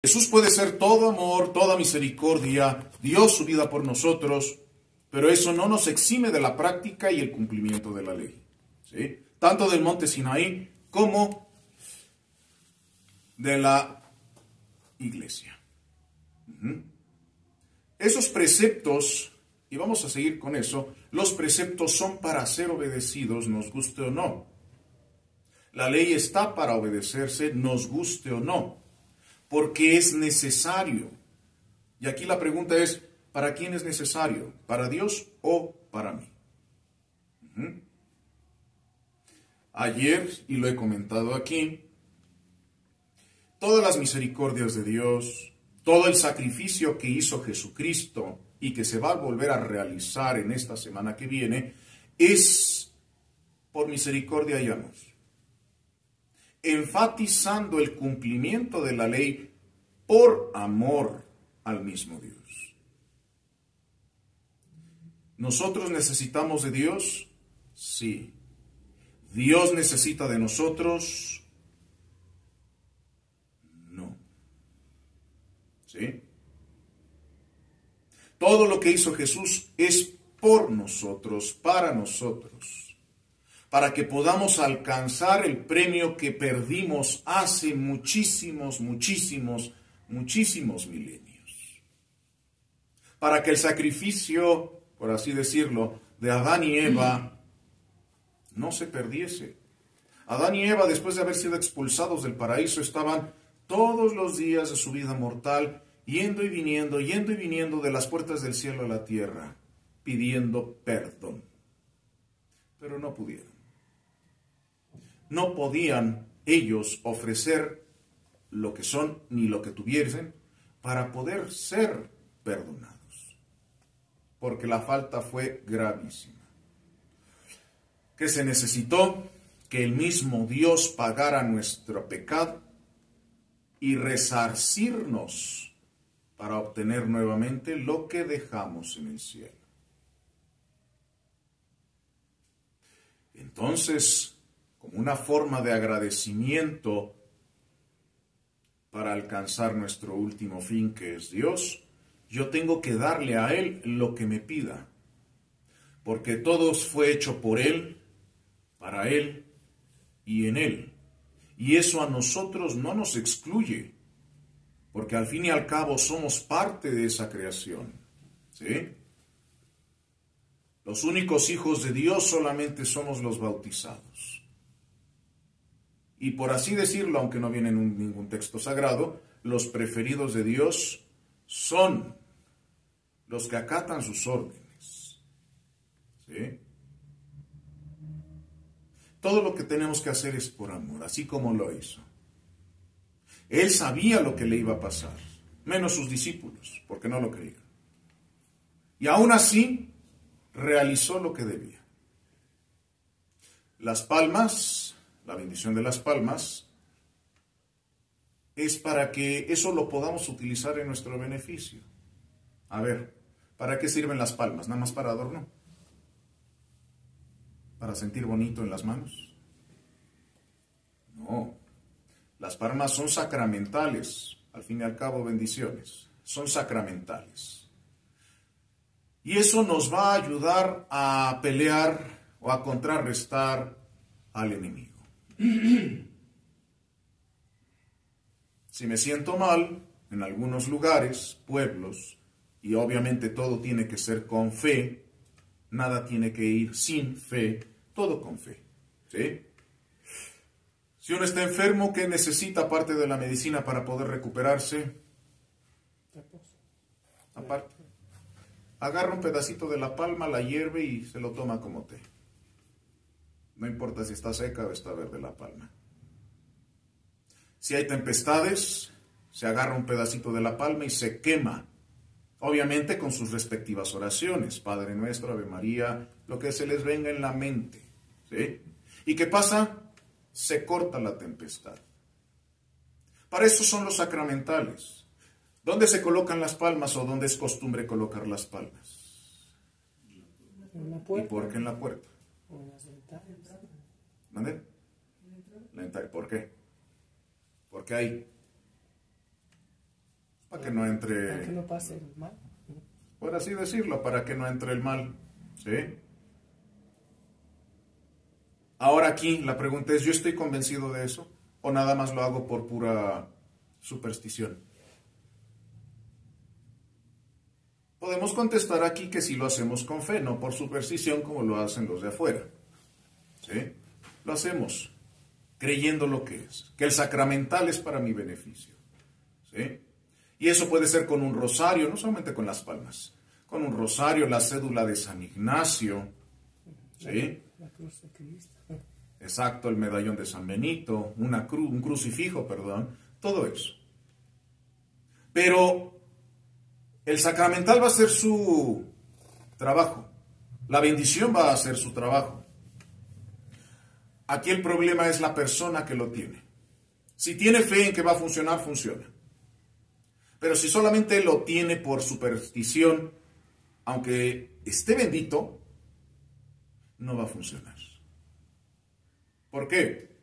Jesús puede ser todo amor, toda misericordia, dio su vida por nosotros, pero eso no nos exime de la práctica y el cumplimiento de la ley. ¿Sí? Tanto del monte Sinaí como de la iglesia. Esos preceptos, y vamos a seguir con eso, los preceptos son para ser obedecidos, nos guste o no. La ley está para obedecerse, nos guste o no, porque es necesario. Y aquí la pregunta es, ¿para quién es necesario? ¿Para Dios o para mí? Ayer, y lo he comentado aquí, todas las misericordias de Dios, todo el sacrificio que hizo Jesucristo y que se va a volver a realizar en esta semana que viene, es por misericordia y amor, enfatizando el cumplimiento de la ley por amor al mismo Dios. ¿Nosotros necesitamos de Dios? Sí. ¿Dios necesita de nosotros? No. ¿Sí? Todo lo que hizo Jesús es por nosotros, para que podamos alcanzar el premio que perdimos hace muchísimos milenios. Para que el sacrificio, por así decirlo, de Adán y Eva no se perdiese. Adán y Eva, después de haber sido expulsados del paraíso, estaban todos los días de su vida mortal, yendo y viniendo de las puertas del cielo a la tierra, pidiendo perdón. Pero no pudieron. No podían ellos ofrecer lo que son ni lo que tuviesen para poder ser perdonados, porque la falta fue gravísima. ¿Qué se necesitó? Que el mismo Dios pagara nuestro pecado y resarcirnos para obtener nuevamente lo que dejamos en el cielo. Entonces, como una forma de agradecimiento para alcanzar nuestro último fin, que es Dios, yo tengo que darle a Él lo que me pida, porque todo fue hecho por Él, para Él y en Él. Y eso a nosotros no nos excluye, porque al fin y al cabo somos parte de esa creación. ¿Sí? Los únicos hijos de Dios solamente somos los bautizados. Y por así decirlo, aunque no viene en ningún texto sagrado, los preferidos de Dios son los que acatan sus órdenes. ¿Sí? Todo lo que tenemos que hacer es por amor, así como lo hizo. Él sabía lo que le iba a pasar, menos sus discípulos, porque no lo creían. Y aún así, realizó lo que debía. Las palmas, la bendición de las palmas, es para que eso lo podamos utilizar en nuestro beneficio. A ver, ¿para qué sirven las palmas? ¿Nada más para adorno? ¿Para sentir bonito en las manos? No. Las palmas son sacramentales. Al fin y al cabo, bendiciones. Son sacramentales. Y eso nos va a ayudar a pelear o a contrarrestar al enemigo. Si me siento mal en algunos lugares, pueblos, y obviamente todo tiene que ser con fe, nada tiene que ir sin fe, todo con fe. ¿Sí? Si uno está enfermo, ¿qué necesita aparte de la medicina para poder recuperarse? Aparte. Agarra un pedacito de la palma, la hierve y se lo toma como té. No importa si está seca o está verde la palma. Si hay tempestades, se agarra un pedacito de la palma y se quema. Obviamente con sus respectivas oraciones. Padre Nuestro, Ave María, lo que se les venga en la mente. ¿Sí? ¿Y qué pasa? Se corta la tempestad. Para eso son los sacramentales. ¿Dónde se colocan las palmas o dónde es costumbre colocar las palmas? En la puerta. ¿Y por qué en la puerta? O en las ventanas. ¿Mande? ¿Por qué? Porque ahí. para que no Para que entre, no pase el mal. por así decirlo, para que no entre el mal. ¿Sí? Ahora aquí la pregunta es, ¿yo estoy convencido de eso? ¿O nada más lo hago por pura superstición? Podemos contestar aquí que sí lo hacemos con fe, no por superstición como lo hacen los de afuera. ¿Sí? Lo hacemos creyendo lo que es, que el sacramental es para mi beneficio. ¿Sí? Y eso puede ser con un rosario, no solamente con las palmas, con un rosario, la cédula de San Ignacio, ¿sí? La cruz de Cristo. Exacto, el medallón de San Benito, una cruz, un crucifijo, perdón, todo eso. Pero el sacramental va a ser su trabajo, la bendición va a ser su trabajo. Aquí el problema es la persona que lo tiene. Si tiene fe en que va a funcionar, funciona. Pero si solamente lo tiene por superstición, aunque esté bendito, no va a funcionar. ¿Por qué?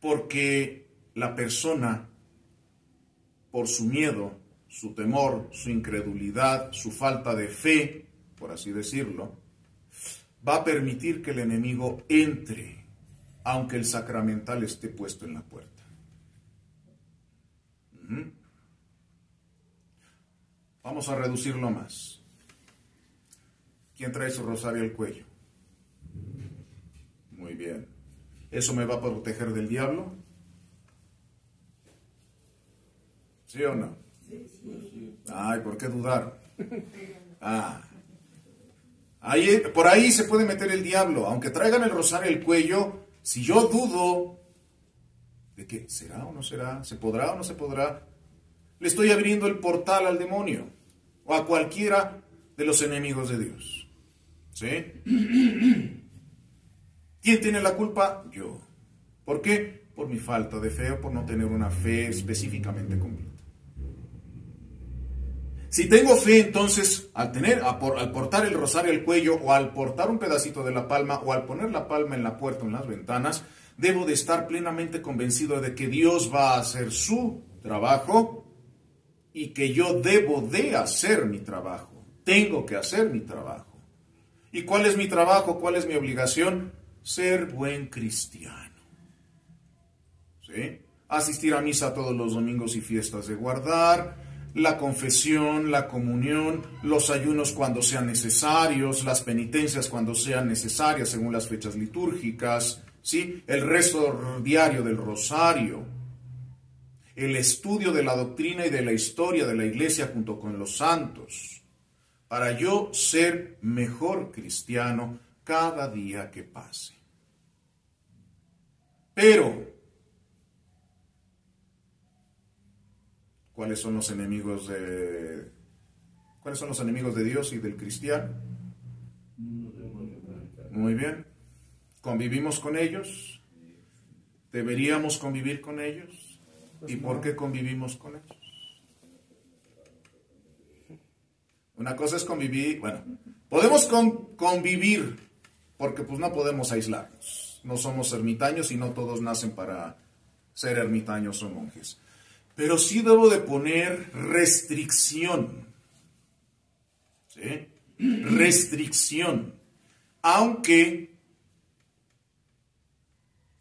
Porque la persona, por su miedo, su temor, su incredulidad, su falta de fe, por así decirlo, va a permitir que el enemigo entre, aunque el sacramental esté puesto en la puerta. Vamos a reducirlo más. ¿Quién trae su rosario al cuello? Muy bien. ¿Eso me va a proteger del diablo? ¿Sí o no? Ay, ¿por qué dudar? Por ahí se puede meter el diablo. Aunque traigan el rosario al cuello, si yo dudo de que será o no será, se podrá o no se podrá, le estoy abriendo el portal al demonio o a cualquiera de los enemigos de Dios. ¿Sí? ¿Quién tiene la culpa? Yo. ¿Por qué? Por mi falta de fe o por no tener una fe específicamente completa. Si tengo fe, entonces, al portar el rosario al cuello o al portar un pedacito de la palma o al poner la palma en la puerta o en las ventanas, debo de estar plenamente convencido de que Dios va a hacer su trabajo y que yo debo de hacer mi trabajo. Tengo que hacer mi trabajo. ¿Y cuál es mi trabajo? ¿Cuál es mi obligación? Ser buen cristiano. ¿Sí? Asistir a misa todos los domingos y fiestas de guardar, la confesión, la comunión, los ayunos cuando sean necesarios, las penitencias cuando sean necesarias según las fechas litúrgicas, ¿sí? El rezo diario del rosario, el estudio de la doctrina y de la historia de la iglesia junto con los santos, para yo ser mejor cristiano cada día que pase. Pero, ¿cuáles son los enemigos de Dios y del cristiano? Muy bien. ¿Convivimos con ellos? ¿Deberíamos convivir con ellos? ¿Y por qué convivimos con ellos? Una cosa es convivir, bueno, podemos convivir porque pues no podemos aislarnos. No somos ermitaños y no todos nacen para ser ermitaños o monjes. Pero sí debo de poner restricción. ¿Sí? Restricción. Aunque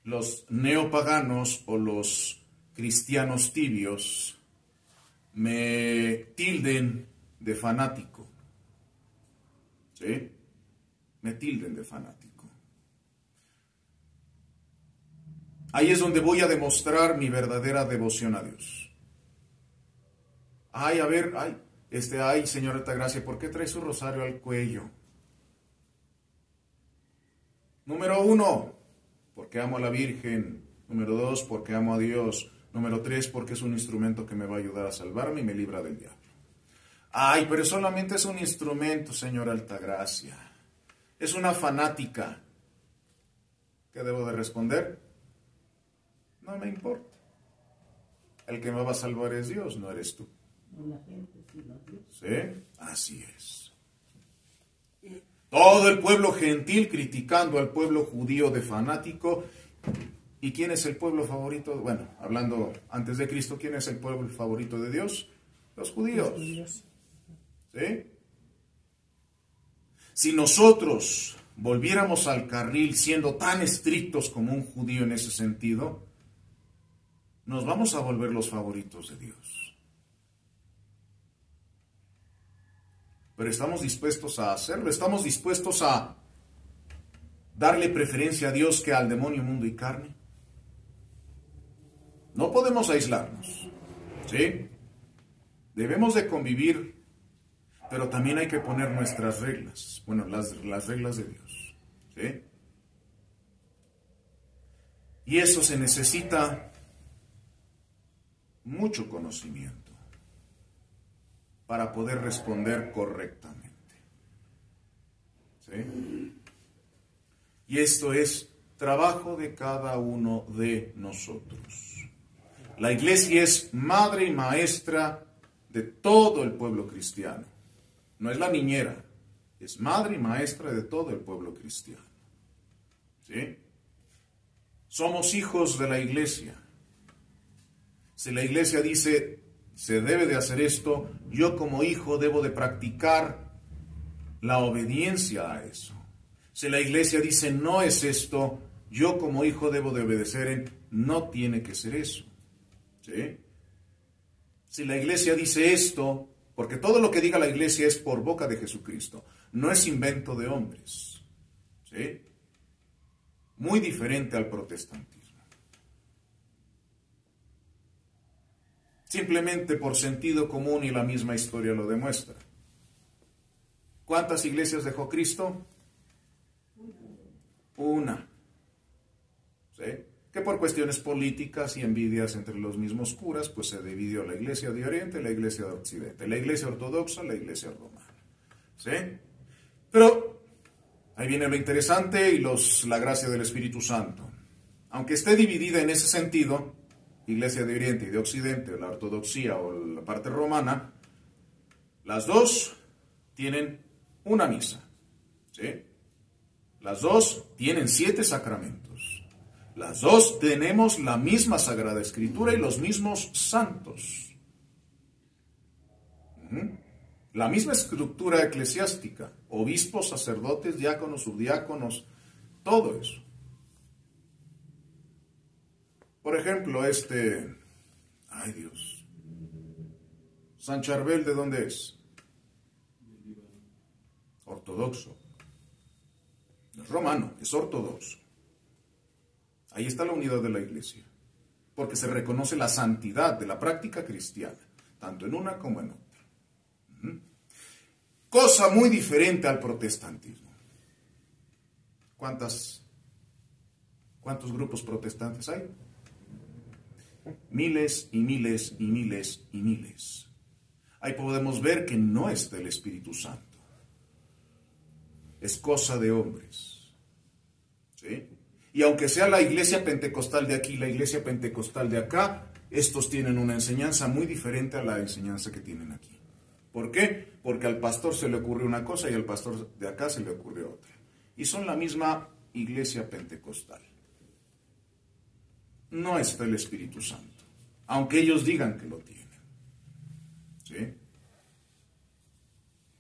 los neopaganos o los cristianos tibios me tilden de fanático. ¿Sí? Me tilden de fanático. Ahí es donde voy a demostrar mi verdadera devoción a Dios. Ay, a ver, Señor Altagracia, ¿por qué trae su rosario al cuello? Número 1, porque amo a la Virgen. Número 2, porque amo a Dios. Número 3, porque es un instrumento que me va a ayudar a salvarme y me libra del diablo. Ay, pero solamente es un instrumento, Señor Altagracia. Es una fanática. ¿Qué debo de responder? No me importa. El que me va a salvar es Dios, no eres tú. La gente, sino Dios. ¿Sí? Así es. Todo el pueblo gentil criticando al pueblo judío de fanático. ¿Y quién es el pueblo favorito? Bueno, hablando antes de Cristo, ¿quién es el pueblo favorito de Dios? Los judíos. Los judíos. ¿Sí? Si nosotros volviéramos al carril siendo tan estrictos como un judío en ese sentido, nos vamos a volver los favoritos de Dios. Pero estamos dispuestos a hacerlo, estamos dispuestos a darle preferencia a Dios que al demonio, mundo y carne. No podemos aislarnos, ¿sí? Debemos de convivir, pero también hay que poner nuestras reglas, bueno, las reglas de Dios, ¿sí? Y eso se necesita mucho conocimiento para poder responder correctamente, ¿sí? Y esto es trabajo de cada uno de nosotros. La iglesia es madre y maestra de todo el pueblo cristiano. No es la niñera, es madre y maestra de todo el pueblo cristiano. ¿Sí? Somos hijos de la iglesia. Si la iglesia dice, se debe de hacer esto, yo como hijo debo de practicar la obediencia a eso. Si la iglesia dice, no es esto, yo como hijo debo de obedecer, no tiene que ser eso. ¿Sí? Si la iglesia dice esto, porque todo lo que diga la iglesia es por boca de Jesucristo, no es invento de hombres, ¿sí? Muy diferente al protestantismo. Simplemente por sentido común, y la misma historia lo demuestra. ¿Cuántas iglesias dejó Cristo? Una. ¿Sí? Que por cuestiones políticas y envidias entre los mismos curas, pues se dividió la iglesia de Oriente y la iglesia de Occidente, la iglesia ortodoxa, la iglesia romana. ¿Sí? Pero ahí viene lo interesante y la gracia del Espíritu Santo. Aunque esté dividida en ese sentido, iglesia de Oriente y de Occidente, la ortodoxia o la parte romana, las dos tienen una misa. ¿Sí? Las dos tienen 7 sacramentos. Las dos tenemos la misma Sagrada Escritura y los mismos santos. La misma estructura eclesiástica, obispos, sacerdotes, diáconos, subdiáconos, todo eso. Por ejemplo, ay Dios, San Charbel, ¿de dónde es? Ortodoxo. No es romano, es ortodoxo. Ahí está la unidad de la iglesia, porque se reconoce la santidad de la práctica cristiana, tanto en una como en otra. Cosa muy diferente al protestantismo. ¿Cuántos grupos protestantes hay? Miles y miles y miles y miles. Ahí podemos ver que no está el Espíritu Santo. Es cosa de hombres. ¿Sí? Y aunque sea la iglesia pentecostal de aquí y la iglesia pentecostal de acá, estos tienen una enseñanza muy diferente a la enseñanza que tienen aquí. ¿Por qué? Porque al pastor se le ocurrió una cosa y al pastor de acá se le ocurrió otra. Y son la misma iglesia pentecostal. No está el Espíritu Santo, aunque ellos digan que lo tienen. ¿Sí?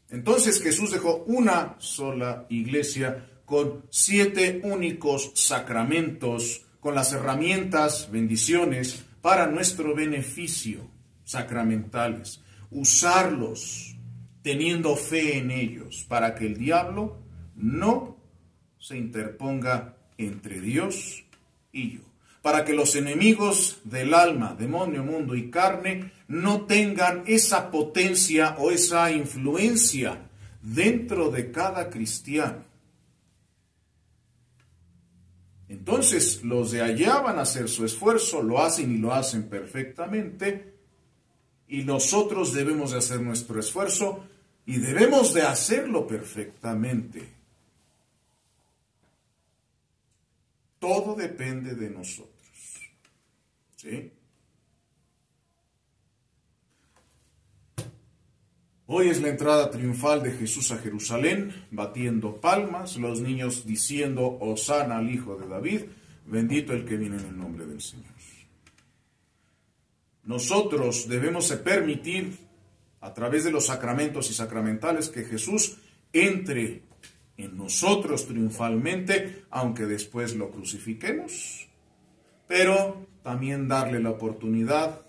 Entonces Jesús dejó una sola iglesia con 7 únicos sacramentos, con las herramientas, bendiciones, para nuestro beneficio, sacramentales. Usarlos teniendo fe en ellos, para que el diablo no se interponga entre Dios y yo. Para que los enemigos del alma, demonio, mundo y carne, no tengan esa potencia o esa influencia dentro de cada cristiano. Entonces, los de allá van a hacer su esfuerzo, lo hacen y lo hacen perfectamente, y nosotros debemos de hacer nuestro esfuerzo y debemos de hacerlo perfectamente. Todo depende de nosotros. ¿Sí? Hoy es la entrada triunfal de Jesús a Jerusalén, batiendo palmas, los niños diciendo Hosana al Hijo de David. Bendito el que viene en el nombre del Señor. Nosotros debemos permitir, a través de los sacramentos y sacramentales, que Jesús entre en nosotros triunfalmente, aunque después lo crucifiquemos, pero también darle la oportunidad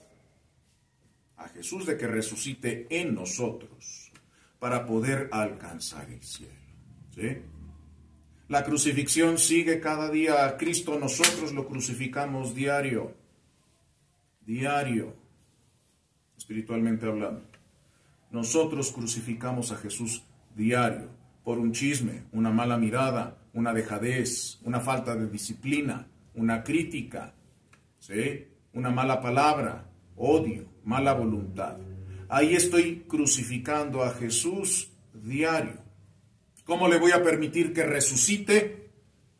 a Jesús de que resucite en nosotros para poder alcanzar el cielo. ¿Sí? La crucifixión sigue cada día a Cristo, nosotros lo crucificamos diario, espiritualmente hablando. Nosotros crucificamos a Jesús diario, por un chisme, una mala mirada, una dejadez, una falta de disciplina, una crítica, ¿sí? Una mala palabra, odio, mala voluntad. Ahí estoy crucificando a Jesús diario. ¿Cómo le voy a permitir que resucite?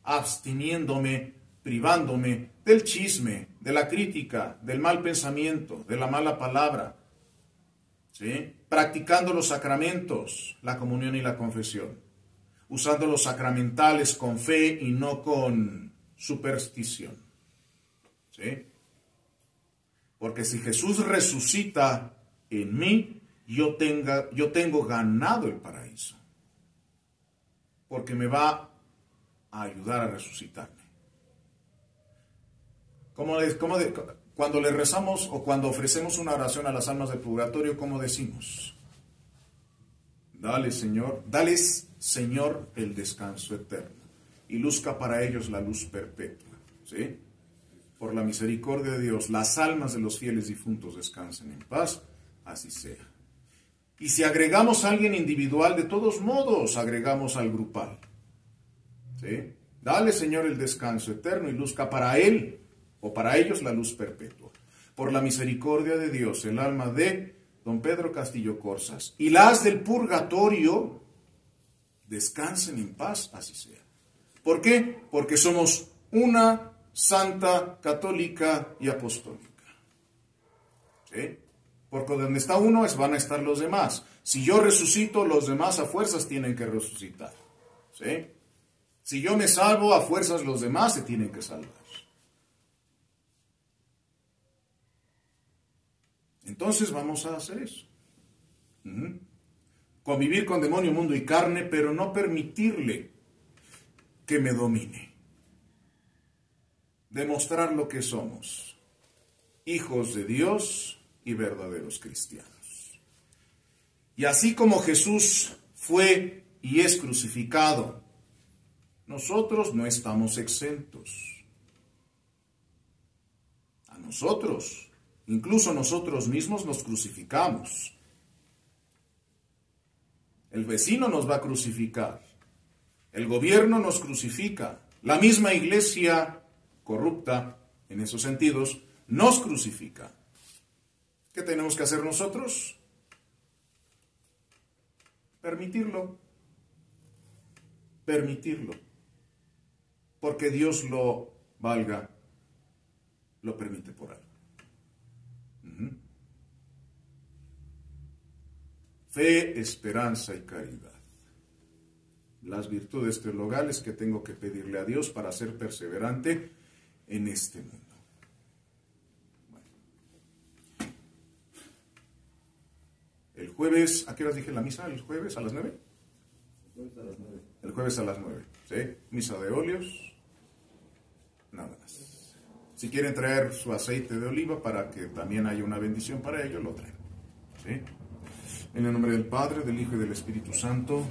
Abstiniéndome, privándome del chisme, de la crítica, del mal pensamiento, de la mala palabra, ¿sí? Practicando los sacramentos, la comunión y la confesión, usando los sacramentales con fe y no con superstición, ¿sí? Porque si Jesús resucita en mí, yo tengo ganado el paraíso, porque me va a ayudar a resucitarme. Cuando le rezamos o cuando ofrecemos una oración a las almas del purgatorio, ¿cómo decimos? Dales, Señor, el descanso eterno, y luzca para ellos la luz perpetua. ¿Sí? Por la misericordia de Dios, las almas de los fieles difuntos descansen en paz, así sea. Y si agregamos a alguien individual, de todos modos agregamos al grupal. ¿Sí? Dale, Señor, el descanso eterno, y luzca para él o para ellos la luz perpetua. Por la misericordia de Dios, el alma de don Pedro Castillo Corzas y las del purgatorio descansen en paz, así sea. ¿Por qué? Porque somos una santa, católica y apostólica. ¿Sí? Porque donde está uno van a estar los demás. Si yo resucito, los demás a fuerzas tienen que resucitar. ¿Sí? Si yo me salvo, a fuerzas los demás se tienen que salvar. Entonces vamos a hacer eso. Convivir con demonio, mundo y carne, pero no permitirle que me domine. Demostrar lo que somos, hijos de Dios y verdaderos cristianos. Y así como Jesús fue y es crucificado, nosotros no estamos exentos. A nosotros, incluso nosotros mismos nos crucificamos. El vecino nos va a crucificar. El gobierno nos crucifica. La misma iglesia corrupta, en esos sentidos, nos crucifica. ¿Qué tenemos que hacer nosotros? Permitirlo. Permitirlo. Porque Dios lo valga, lo permite por algo. Fe, esperanza y caridad. Las virtudes teologales que tengo que pedirle a Dios para ser perseverante en este mundo. Bueno. El jueves, ¿a qué horas dije la misa? ¿El jueves a las 9? El jueves a las 9. ¿Sí? Misa de óleos. Nada más. Si quieren traer su aceite de oliva para que también haya una bendición para ellos, lo traen. ¿Sí? En el nombre del Padre, del Hijo y del Espíritu Santo.